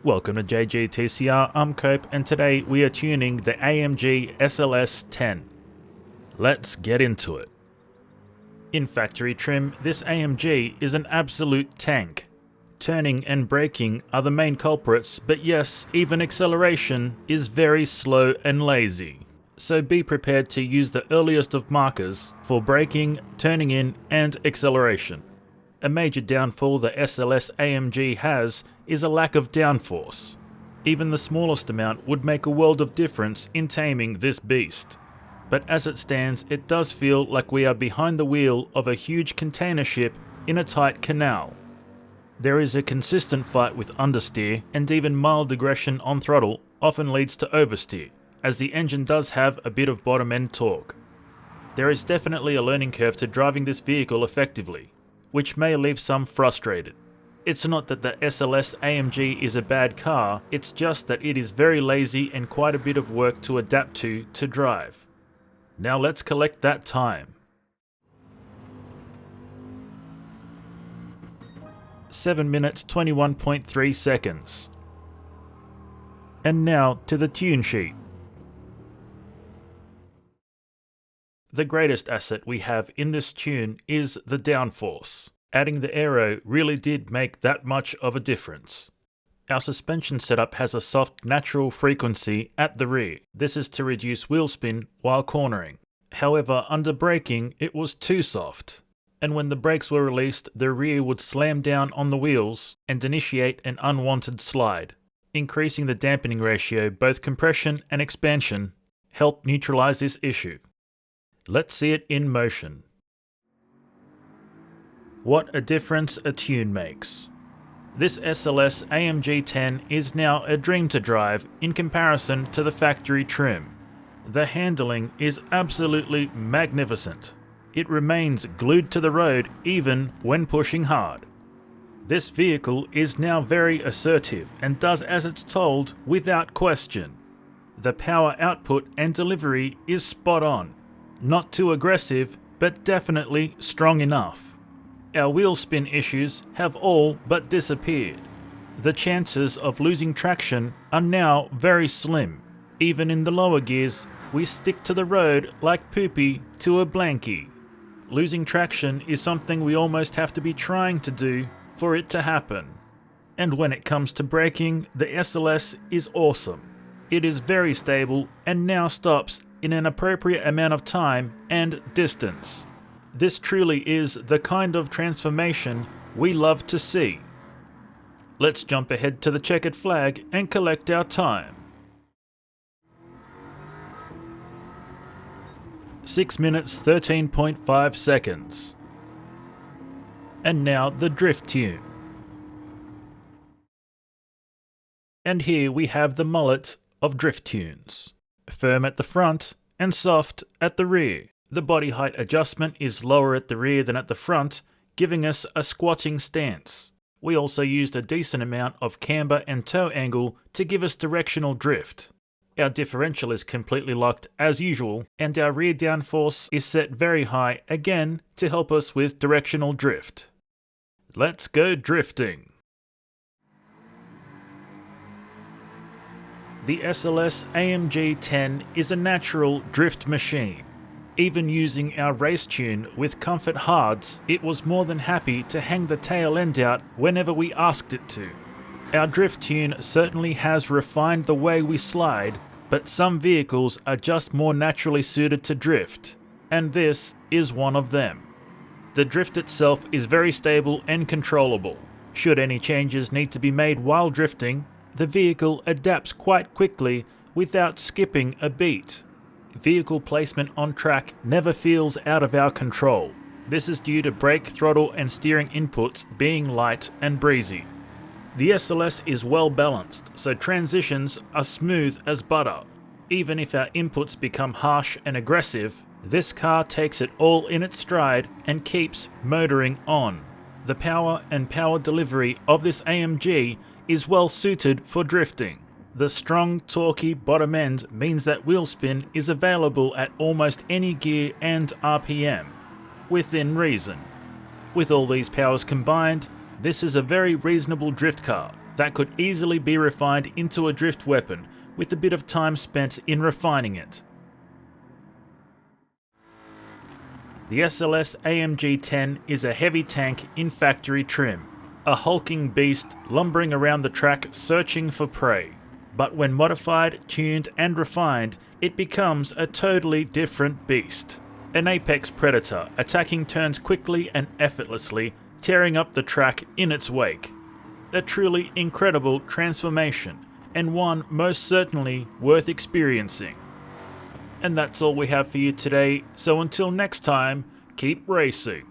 Welcome to JGTCR, I'm Cope, and today we are tuning the AMG SLS 10. Let's get into it. In factory trim, this AMG is an absolute tank. Turning and braking are the main culprits, but yes, even acceleration is very slow and lazy. So be prepared to use the earliest of markers for braking, turning in, and acceleration. A major downfall the SLS AMG has is a lack of downforce. Even the smallest amount would make a world of difference in taming this beast. But as it stands, it does feel like we are behind the wheel of a huge container ship in a tight canal. There is a consistent fight with understeer, and even mild aggression on throttle often leads to oversteer, as the engine does have a bit of bottom end torque. There is definitely a learning curve to driving this vehicle effectively, which may leave some frustrated. It's not that the SLS AMG is a bad car, it's just that it is very lazy and quite a bit of work to adapt to drive. Now let's collect that time. 7 minutes 21.3 seconds. And now to the tune sheet. The greatest asset we have in this tune is the downforce. Adding the aero really did make that much of a difference. Our suspension setup has a soft natural frequency at the rear. This is to reduce wheel spin while cornering. However, under braking it was too soft, and when the brakes were released the rear would slam down on the wheels and initiate an unwanted slide. Increasing the dampening ratio, both compression and expansion, helped neutralize this issue. Let's see it in motion. What a difference a tune makes. This SLS AMG 10 is now a dream to drive in comparison to the factory trim. The handling is absolutely magnificent. It remains glued to the road even when pushing hard. This vehicle is now very assertive and does as it's told without question. The power output and delivery is spot on. Not too aggressive, but definitely strong enough. Our wheel spin issues have all but disappeared. The chances of losing traction are now very slim. Even in the lower gears, we stick to the road like poopy to a blankie. Losing traction is something we almost have to be trying to do for it to happen. And when it comes to braking, the SLS is awesome. It is very stable and now stops in an appropriate amount of time and distance. This truly is the kind of transformation we love to see. Let's jump ahead to the checkered flag and collect our time. 6 minutes 13.5 seconds. And now the drift tune. And here we have the mullet of drift tunes. Firm at the front and soft at the rear. The body height adjustment is lower at the rear than at the front, giving us a squatting stance. We also used a decent amount of camber and toe angle to give us directional drift. Our differential is completely locked as usual, and our rear downforce is set very high again to help us with directional drift. Let's go drifting! The SLS AMG 10 is a natural drift machine. Even using our race tune with comfort hards, it was more than happy to hang the tail end out whenever we asked it to. Our drift tune certainly has refined the way we slide, but some vehicles are just more naturally suited to drift, and this is one of them. The drift itself is very stable and controllable. Should any changes need to be made while drifting, the vehicle adapts quite quickly without skipping a beat. Vehicle placement on track never feels out of our control. This is due to brake, throttle and steering inputs being light and breezy. The SLS is well balanced, so transitions are smooth as butter. Even if our inputs become harsh and aggressive, this car takes it all in its stride and keeps motoring on. The power and power delivery of this AMG is well suited for drifting. The strong, torquey bottom end means that wheel spin is available at almost any gear and RPM, within reason. With all these powers combined, this is a very reasonable drift car. that could easily be refined into a drift weapon with a bit of time spent in refining it. The SLS AMG-10 is a heavy tank in factory trim, a hulking beast lumbering around the track searching for prey. But when modified, tuned and refined, it becomes a totally different beast. An apex predator attacking turns quickly and effortlessly, tearing up the track in its wake. A truly incredible transformation, and one most certainly worth experiencing. And that's all we have for you today, so until next time, keep racing.